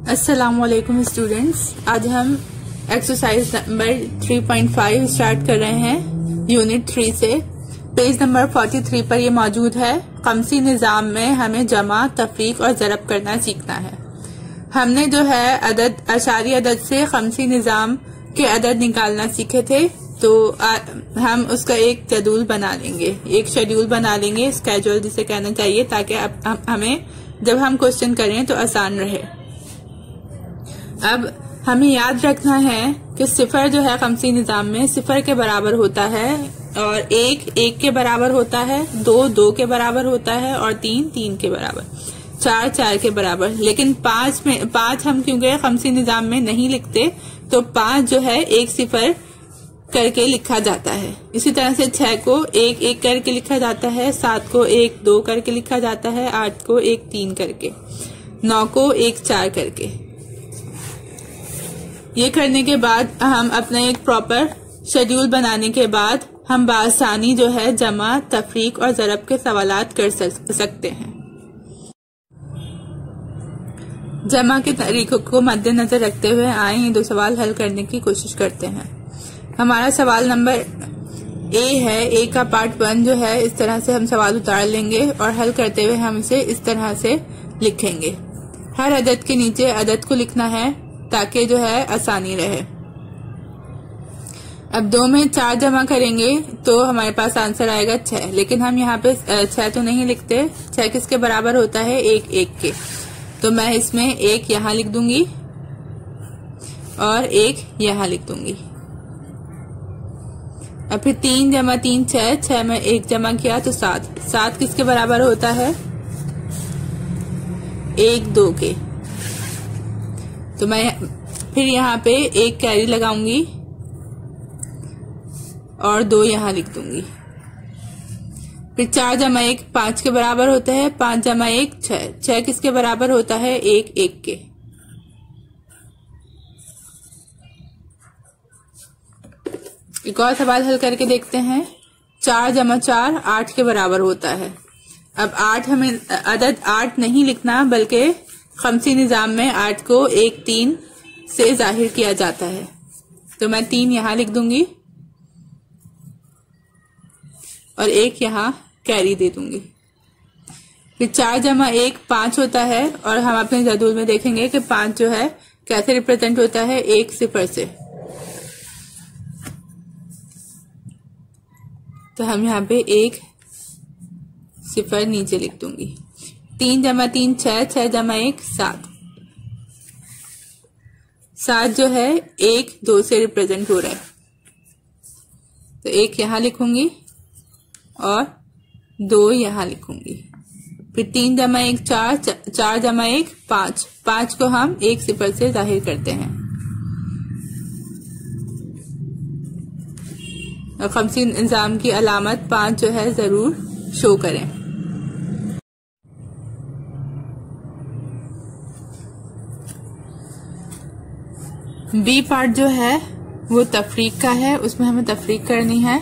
अस्सलामुअलैकुम स्टूडेंट्स, आज हम एक्सरसाइज नंबर 3.5 स्टार्ट कर रहे हैं यूनिट 3 से। पेज नंबर 43 पर ये मौजूद है। कमसी निज़ाम में हमें जमा, तफरीक और ज़रब करना सीखना है। हमने जो है अदद अशारी अदद से कमसी निज़ाम के अदद निकालना सीखे थे, तो हम उसका एक शेड्यूल बना लेंगे, स्केड्यूल जिसे कहना चाहिए, ताकि अब हमें जब हम क्वेश्चन करें तो आसान रहे। अब हमें याद रखना है कि सिफर जो है कमसी निज़ाम में सिफर के बराबर होता है, और एक के बराबर होता है, दो के बराबर होता है, और तीन के बराबर, चार के बराबर। लेकिन पांच हम क्योंकि कमसी निज़ाम में नहीं लिखते, तो 5 जो है एक सिफर करके लिखा जाता है। इसी तरह से 6 को एक करके लिखा जाता है, 7 को 1-2 करके लिखा जाता है, 8 को 1-3 करके, 9 को 1-4 करके। ये करने के बाद हम अपना एक प्रॉपर शेड्यूल बनाने के बाद हम बासानी जो है जमा, तफरीक और ज़रब के सवालात कर सकते हैं। जमा के तरीकों को मद्देनजर रखते हुए आए ये 2 सवाल हल करने की कोशिश करते हैं। हमारा सवाल नंबर ए है। ए का पार्ट 1 जो है, इस तरह से हम सवाल उतार लेंगे और हल करते हुए हम इसे इस तरह से लिखेंगे। हर अदद के नीचे अदद को लिखना है ताकि जो है आसानी रहे। अब 2 में 4 जमा करेंगे तो हमारे पास आंसर आएगा 6, लेकिन हम यहाँ पे 6 तो नहीं लिखते। 6 किसके बराबर होता है? 1 के। तो मैं इसमें 1 यहाँ लिख दूंगी और 1 यहाँ लिख दूंगी। अब फिर 3 जमा 3 6, 6 में 1 जमा किया तो 7 किसके बराबर होता है? 1-2 के। तो मैं फिर यहाँ पे 1 कैरी लगाऊंगी और 2 यहाँ लिख दूंगी। फिर 4 जमा 1 5 के बराबर होता है, 5 जमा 1 6 किसके बराबर होता है? 1 के। एक और सवाल हल करके देखते हैं। 4 जमा 4 8 के बराबर होता है। अब 8 हमें अदद 8 नहीं लिखना, बल्कि खमसी निज़ाम में 8 को 1-3 से जाहिर किया जाता है। तो मैं 3 यहाँ लिख दूंगी और 1 यहाँ कैरी दे दूंगी। फिर 4 जमा 1 5 होता है, और हम अपने शेड्यूल में देखेंगे कि 5 जो है कैसे रिप्रेजेंट होता है? 1 सिफर से। तो हम यहाँ पे 1 सिफर नीचे लिख दूंगी। 3 जमा 3 6 जमा 1 7 जो है 1-2 से रिप्रेजेंट हो रहा है, तो 1 यहाँ लिखूंगी और 2 यहाँ लिखूंगी। फिर 3 जमा 1 4 जमा 1 5 को हम 1 सिफर से जाहिर करते हैं। और खमसी निज़ाम की अलामत 5 जो है जरूर शो करें। बी पार्ट जो है वो तफरीक का है, उसमें हमें तफरीक करनी है।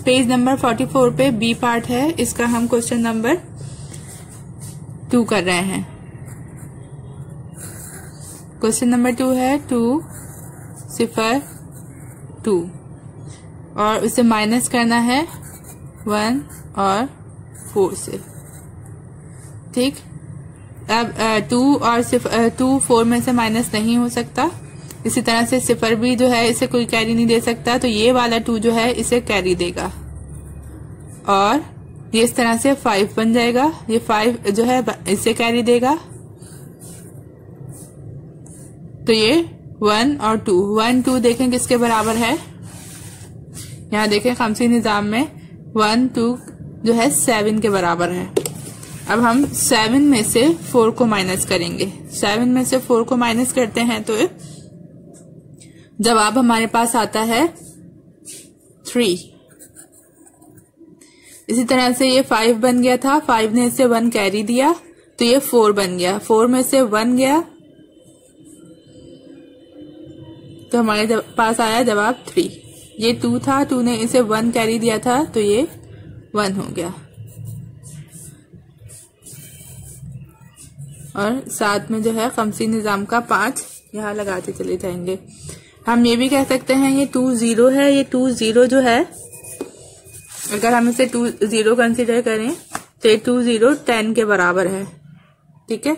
पेज नंबर 44 पे बी पार्ट है, इसका हम क्वेश्चन नंबर 2 कर रहे हैं। क्वेश्चन नंबर 2 है 2 सिफर 2, और उसे माइनस करना है 1 और 4 से। ठीक। अब 2 और 2 4 में से माइनस नहीं हो सकता। इसी तरह से सिफर भी जो है इसे कोई कैरी नहीं दे सकता, तो ये वाला 2 जो है इसे कैरी देगा, और ये इस तरह से 5 बन जाएगा। ये 5 जो है इसे कैरी देगा, तो ये 1 और 2 1 2 देखें किसके बराबर है? यहाँ देखें खमसी निज़ाम में 1 2 जो है 7 के बराबर है। अब हम 7 में से 4 को माइनस करेंगे। 7 में से 4 को माइनस करते हैं तो जवाब हमारे पास आता है 3। इसी तरह से ये 5 बन गया था, 5 ने इससे 1 कैरी दिया, तो ये 4 बन गया। 4 में से 1 गया, तो हमारे पास आया जवाब 3। ये 2 था, 2 ने इसे 1 कैरी दिया था, तो ये 1 हो गया। और साथ में जो है खमसी निज़ाम का 5 यहाँ लगाते चले जाएंगे। हम ये भी कह सकते हैं ये 2 0 है, ये 2 0 जो है अगर हम इसे 2 0 कंसिडर करें तो ये 2 0 10 के बराबर है। ठीक है,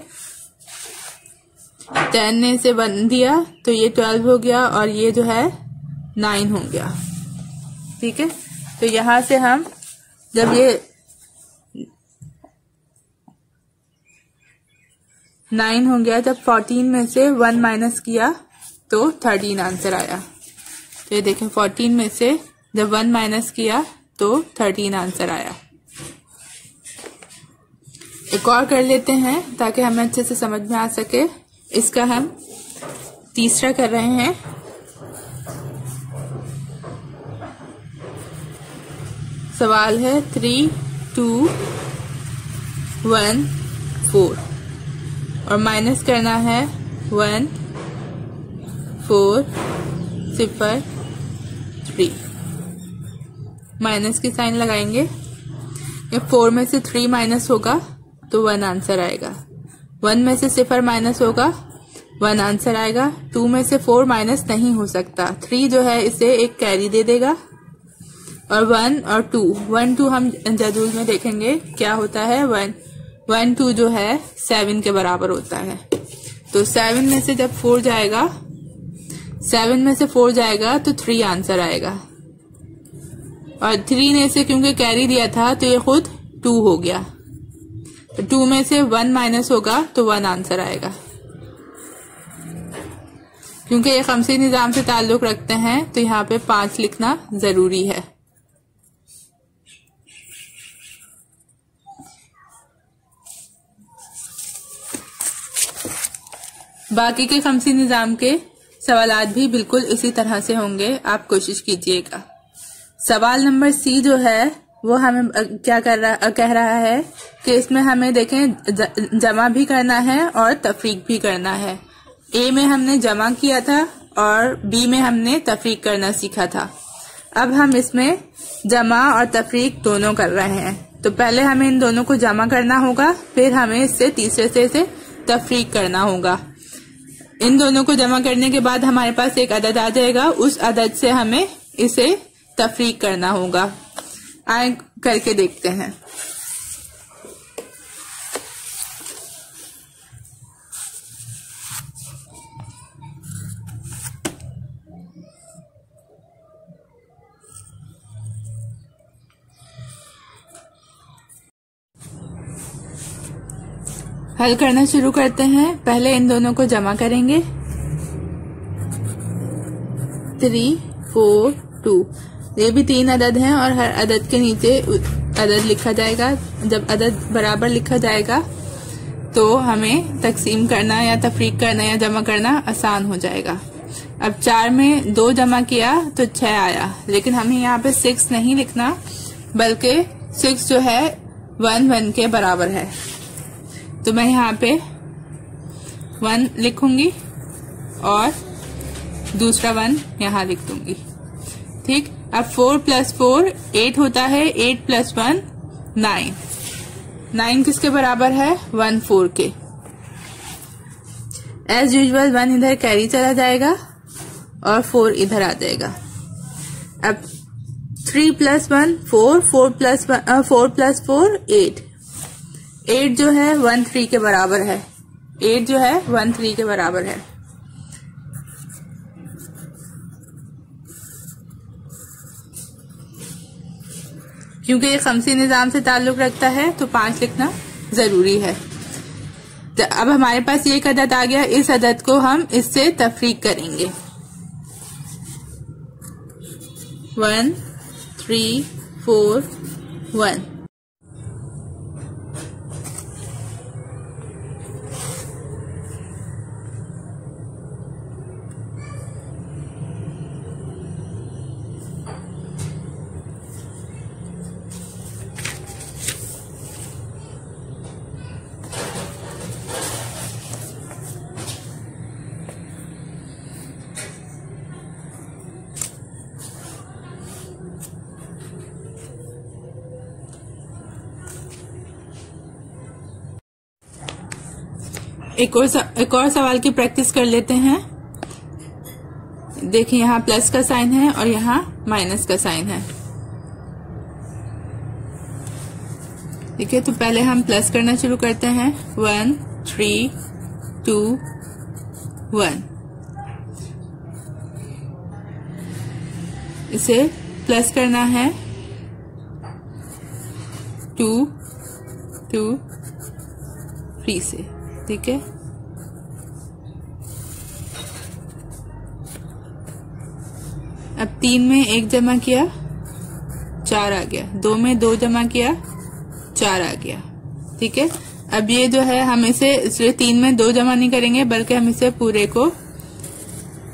10 ने इसे 1 दिया तो ये 12 हो गया और ये जो है 9 हो गया। ठीक है, तो यहां से हम जब ये 9 हो गया, जब 14 में से 1 माइनस किया तो 13 आंसर आया। तो ये देखें 14 में से जब 1 माइनस किया तो 13 आंसर आया। एक और कर लेते हैं ताकि हमें अच्छे से समझ में आ सके। इसका हम तीसरा कर रहे हैं। सवाल है 3 2 1 4 और माइनस करना है 1 4 0 3। माइनस की साइन लगाएंगे। ये 4 में से 3 माइनस होगा तो 1 आंसर आएगा। 1 में से 0 माइनस होगा 1 आंसर आएगा। 2 में से 4 माइनस नहीं हो सकता। 3 जो है इसे एक कैरी दे देगा और 1 और 2 1 2 हम जदूल में देखेंगे क्या होता है। 1 2 जो है 7 के बराबर होता है। तो 7 में से जब 4 जाएगा, 7 में से 4 जाएगा तो 3 आंसर आएगा और 3 ने से क्योंकि कैरी दिया था तो ये खुद 2 हो गया। तो 2 में से 1 माइनस होगा तो 1 आंसर आएगा। क्योंकि ये खमसी निजाम से ताल्लुक रखते हैं तो यहाँ पे 5 लिखना जरूरी है। बाकी के खमसी निजाम के सवालात भी बिल्कुल इसी तरह से होंगे, आप कोशिश कीजिएगा। सवाल नंबर सी जो है वो हमें क्या कह रहा है कि इसमें हमें देखें जमा भी करना है और तफरीक भी करना है। ए में हमने जमा किया था और बी में हमने तफरीक करना सीखा था। अब हम इसमें जमा और तफरीक दोनों कर रहे हैं। तो पहले हमें इन दोनों को जमा करना होगा, फिर हमें इससे तीसरे से इसे तफरीक करना होगा। इन दोनों को जमा करने के बाद हमारे पास एक अदद आ जाएगा, उस अदद से हमें इसे तफरीक करना होगा। आए करके देखते हैं। हल करना शुरू करते हैं। पहले इन दोनों को जमा करेंगे। 3 4 2 ये भी 3 अदद हैं और हर अदद के नीचे अदद लिखा जाएगा। जब अदद बराबर लिखा जाएगा तो हमें तकसीम करना या तफरीक करना या जमा करना आसान हो जाएगा। अब 4 में 2 जमा किया तो 6 आया, लेकिन हमें यहाँ पे 6 नहीं लिखना, बल्कि 6 जो है 1 1 के बराबर है। तो मैं यहाँ पे 1 लिखूंगी और दूसरा 1 यहाँ लिख दूंगी। ठीक, अब 4 + 4 8 होता है। 8 + 1 9। 9 किसके बराबर है? 1 4 के। एज यूजुअल 1 इधर कैरी चला जाएगा और 4 इधर आ जाएगा। अब 3 + 1 4 4 + 4 8। 8 जो है 1 3 के बराबर है। 8 जो है 1 3 के बराबर है। क्योंकि ये खमसी निजाम से ताल्लुक रखता है तो 5 लिखना जरूरी है। तो अब हमारे पास ये एक अदद आ गया, इस अदद को हम इससे तफरीक करेंगे। 1 3 4 1। एक और सवाल की प्रैक्टिस कर लेते हैं। देखिए यहाँ प्लस का साइन है और यहाँ माइनस का साइन है। ठीक है, तो पहले हम प्लस करना शुरू करते हैं। 1 3 2 1। इसे प्लस करना है 2 2 3 से। ठीक है, अब 3 में 1 जमा किया 4 आ गया, 2 में 2 जमा किया 4 आ गया। ठीक है, अब ये जो है हम इसे इसलिए 3 में 2 जमा नहीं करेंगे बल्कि हम इसे पूरे को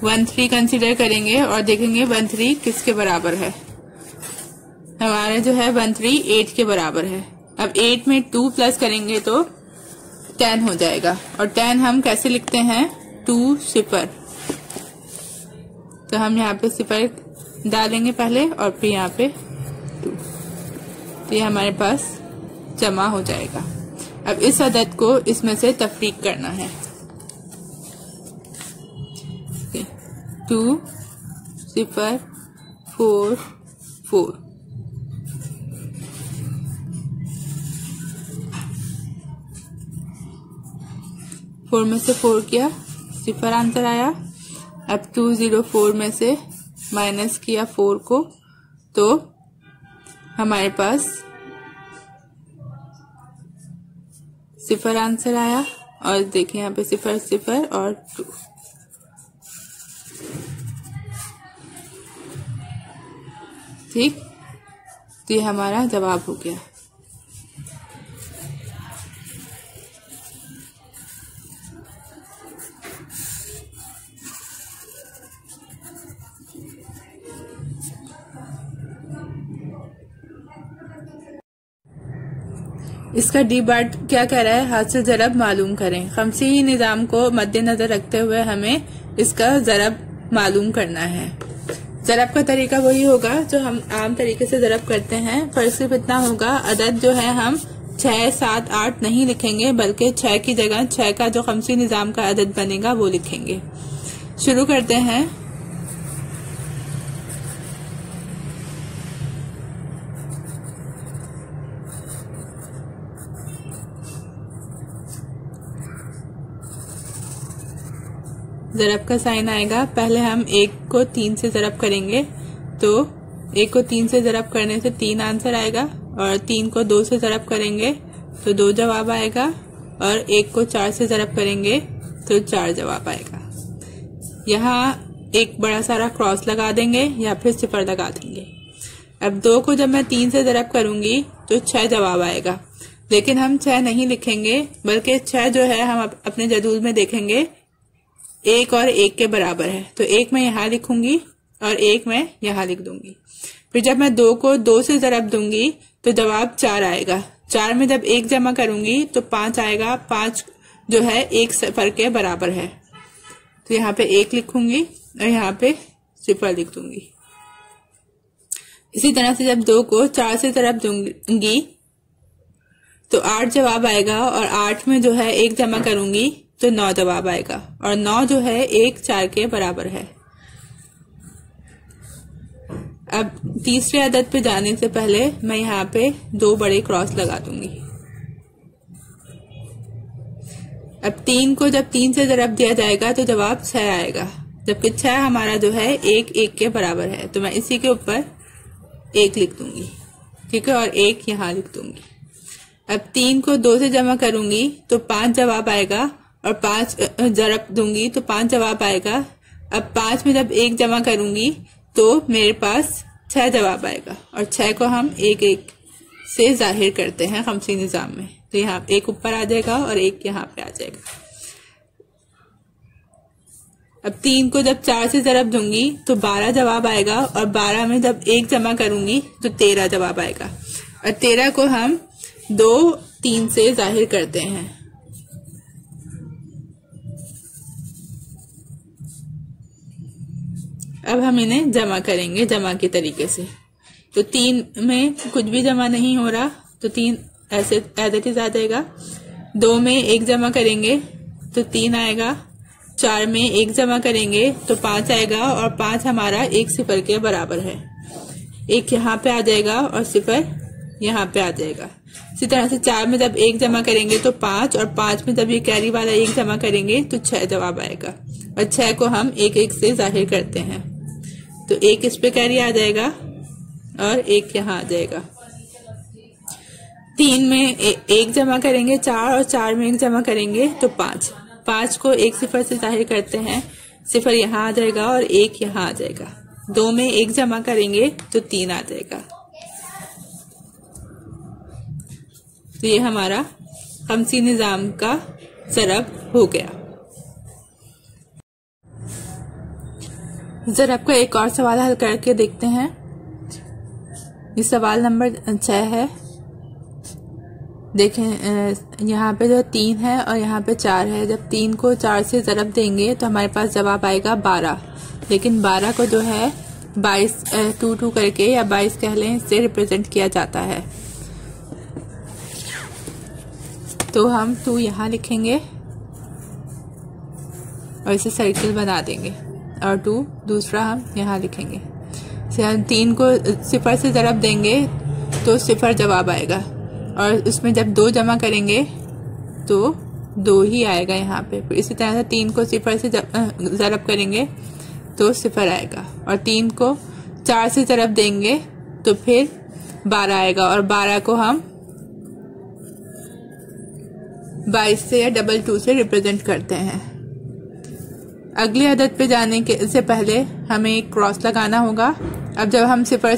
1 3 कंसीडर करेंगे और देखेंगे 1 3 किसके बराबर है। हमारा जो है 1 3 8 के बराबर है। अब 8 में 2 प्लस करेंगे तो 10 हो जाएगा और 10 हम कैसे लिखते हैं 2 सिफर। तो हम यहाँ पे सिफर डालेंगे पहले और फिर यहाँ पे 2, तो ये हमारे पास जमा हो जाएगा। अब इस अदद को इसमें से तफरीक करना है। 2 0 4 4। फोर में से 4 किया 0 आंसर आया। अब 204 में से माइनस किया 4 को तो हमारे पास 0 आंसर आया। और देखिए यहाँ पे 0 0 और 2। ठीक, तो ये हमारा जवाब हो गया। इसका डी पार्ट क्या कह रहा है, हासिल ज़रब मालूम करें। खमसी निज़ाम को मद्देनजर रखते हुए हमें इसका ज़रब मालूम करना है। ज़रब का तरीका वही होगा जो हम आम तरीके से ज़रब करते हैं। फर्क सिर्फ इतना होगा, अदद जो है हम 6 7 8 नहीं लिखेंगे बल्कि 6 की जगह 6 का जो खमसी निज़ाम का अदद बनेगा वो लिखेंगे। शुरू करते हैं। ज़रब का साइन आएगा, पहले हम 1 को 3 से ज़रब करेंगे तो 1 को 3 से ज़रब करने से 3 आंसर आएगा और 3 को 2 से ज़रब करेंगे तो 2 जवाब आएगा और 1 को 4 से ज़रब करेंगे तो 4 जवाब आएगा। यहाँ एक बड़ा सारा क्रॉस लगा देंगे या फिर 0 लगा देंगे। अब 2 को जब मैं 3 से ज़रब करूंगी तो 6 जवाब आएगा, लेकिन हम 6 नहीं लिखेंगे बल्कि 6 जो है हम अपने जदूल में देखेंगे 1 और 1 के बराबर है, तो 1 मैं यहाँ लिखूंगी और 1 मैं यहाँ लिख दूंगी। फिर जब मैं 2 को 2 से ज़रब दूंगी तो जवाब 4 आएगा। 4 में जब 1 जमा करूंगी तो 5 आएगा। 5 जो है 1 0 के बराबर है, तो यहाँ पे 1 लिखूंगी और यहाँ पे 0 लिख दूंगी। इसी तरह से जब 2 को 4 से ज़रब दूंगी तो 8 जवाब आएगा और 8 में जो है 1 जमा करूंगी तो 9 जवाब आएगा और 9 जो है 1 4 के बराबर है। अब तीसरे अदद पे जाने से पहले मैं यहाँ पे 2 बड़े क्रॉस लगा दूंगी। अब 3 को जब 3 से ज़रब दिया जाएगा तो जवाब 6 आएगा, जबकि 6 हमारा जो है 1 1 के बराबर है, तो मैं इसी के ऊपर 1 लिख दूंगी। ठीक है, और 1 यहाँ लिख दूंगी। अब 3 को 2 से जमा करूंगी तो 5 जवाब आएगा और 5 ज़रब दूंगी तो 5 जवाब आएगा। अब 5 में जब 1 जमा करूंगी तो मेरे पास 6 जवाब आएगा और 6 को हम 1 1 से जाहिर करते हैं खमसी निज़ाम में, तो यहाँ 1 ऊपर आ जाएगा और 1 यहाँ पे आ जाएगा। अब 3 को जब 4 से ज़रब दूंगी तो 12 जवाब आएगा और 12 में जब 1 जमा करूंगी तो 13 जवाब आएगा और 13 को हम 2 3 से जाहिर करते हैं। अब हम इन्हें जमा करेंगे जमा के तरीके से। तो 3 में कुछ भी जमा नहीं हो रहा तो 3 ऐसे एज इट इज आ जाएगा। 2 में 1 जमा करेंगे तो 3 आएगा। 4 में 1 जमा करेंगे तो 5 आएगा और 5 हमारा 1 सिफर के बराबर है। 1 यहाँ पे आ जाएगा और सिफर यहाँ पे आ जाएगा। इसी तरह से 4 में जब 1 जमा करेंगे तो 5 और 5 में जब ये कैरी वाला 1 जमा करेंगे तो 6 जवाब आएगा। और 6 को हम 1-1 से जाहिर करते हैं। तो 1 इस पे कैरी आ जाएगा और 1 यहाँ आ जाएगा। 3 में 1 जमा करेंगे 4 और 4 में 1 जमा करेंगे तो 5। 5 को 1 सिफर से जाहिर करते हैं। सिफर यहाँ आ जाएगा और 1 यहाँ आ जाएगा। 2 में 1 जमा करेंगे तो 3 आ जाएगा। तो ये हमारा खमसी निजाम का ज़रब हो गया। ज़रब का एक और सवाल हल करके देखते हैं। ये सवाल नंबर 6 है। देखें यहाँ पे जो 3 है और यहाँ पे 4 है। जब 3 को 4 से ज़रब देंगे तो हमारे पास जवाब आएगा 12। लेकिन 12 को जो है 22 2 करके या 22 कह लें, इससे रिप्रेजेंट किया जाता है। तो हम 2 यहाँ लिखेंगे और इसे सर्किल बना देंगे और 2 दूसरा हम यहाँ लिखेंगे। 3 को सिफर से ज़रब देंगे तो सिफर जवाब आएगा और उसमें जब 2 जमा करेंगे तो 2 ही आएगा यहाँ पे। इसी तरह से 3 को सिफर से ज़रब करेंगे तो सिफर आएगा और 3 को 4 से ज़रब देंगे तो फिर 12 आएगा और 12 को हम 22 से या 2 से रिप्रेजेंट करते हैं। अगली अदद पे जाने के से पहले हमें एक क्रॉस लगाना होगा। अब जब हम सिफर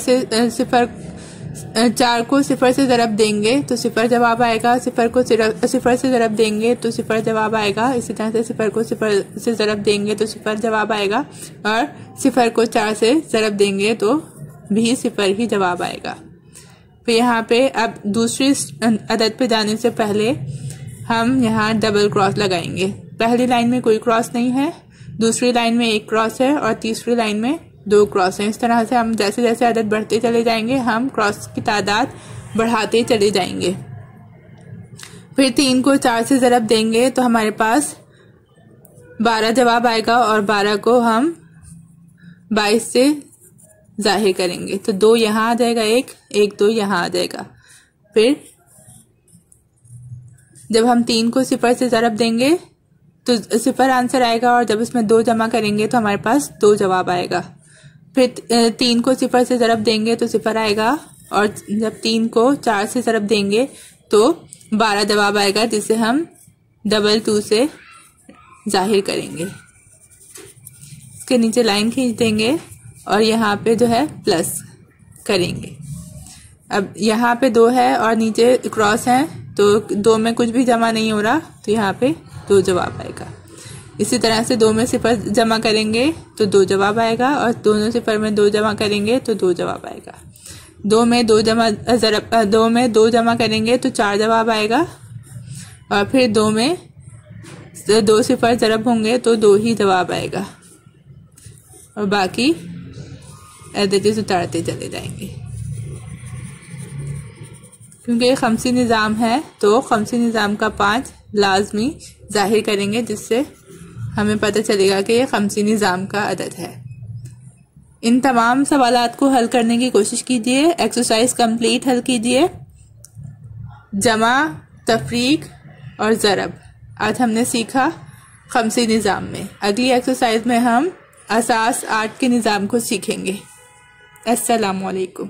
4 को सिफर से ज़रब देंगे तो सिफर जवाब आएगा। सिफर को सिफर से ज़रब देंगे तो सिफर जवाब आएगा। इसी तरह से सिफर को सिफर से ज़रब देंगे तो सिफर जवाब आएगा और सिफर को 4 से ज़रब देंगे तो भी सिफर ही जवाब आएगा। फिर यहाँ पे अब दूसरी अदद पे जाने से पहले हम यहाँ डबल क्रॉस लगाएंगे। पहली लाइन में कोई क्रॉस नहीं है, दूसरी लाइन में 1 क्रॉस है और तीसरी लाइन में 2 क्रॉस हैं। इस तरह से हम जैसे जैसे अदद बढ़ते चले जाएंगे हम क्रॉस की तादाद बढ़ाते चले जाएंगे। फिर 3 को 4 से ज़रब देंगे तो हमारे पास 12 जवाब आएगा और 12 को हम 22 से जाहिर करेंगे तो 2 यहाँ आ जाएगा, 1 2 यहाँ आ जाएगा। फिर जब हम 3 को सिफर से ज़रब देंगे तो सिफर आंसर आएगा और जब इसमें 2 जमा करेंगे तो हमारे पास 2 जवाब आएगा। फिर 3 को सिफर से ज़रब देंगे तो सिफर आएगा और जब 3 को 4 से ज़रब देंगे तो 12 जवाब आएगा, जिसे हम 2 से जाहिर करेंगे। इसके नीचे लाइन खींच देंगे और यहाँ पे जो है प्लस करेंगे। अब यहाँ पे 2 है और नीचे क्रॉस है तो 2 में कुछ भी जमा नहीं हो रहा तो यहाँ पे 2 जवाब आएगा। इसी तरह से 2 में सिफर जमा करेंगे तो 2 जवाब आएगा और दोनों सिफर में 2 जमा करेंगे तो 2 जवाब आएगा। 2 में 2 जमा करेंगे तो 4 जवाब आएगा और फिर 2 में 2 सिफर ज़रब होंगे तो 2 ही जवाब आएगा और बाकी अदद उतारते चले जाएंगे। क्योंकि ये खमसी निज़ाम है तो खमसी निज़ाम का 5 लाजमी जाहिर करेंगे, जिससे हमें पता चलेगा कि ये खमसी निज़ाम का अदद है। इन तमाम सवालात को हल करने की कोशिश कीजिए। एक्सरसाइज कंप्लीट हल कीजिए। जमा, तफरीक और ज़रब आज हमने सीखा खमसी निज़ाम में। अगली एक्सरसाइज में हम असास 8 के निज़ाम को सीखेंगे। अस्सलामु अलैकुम।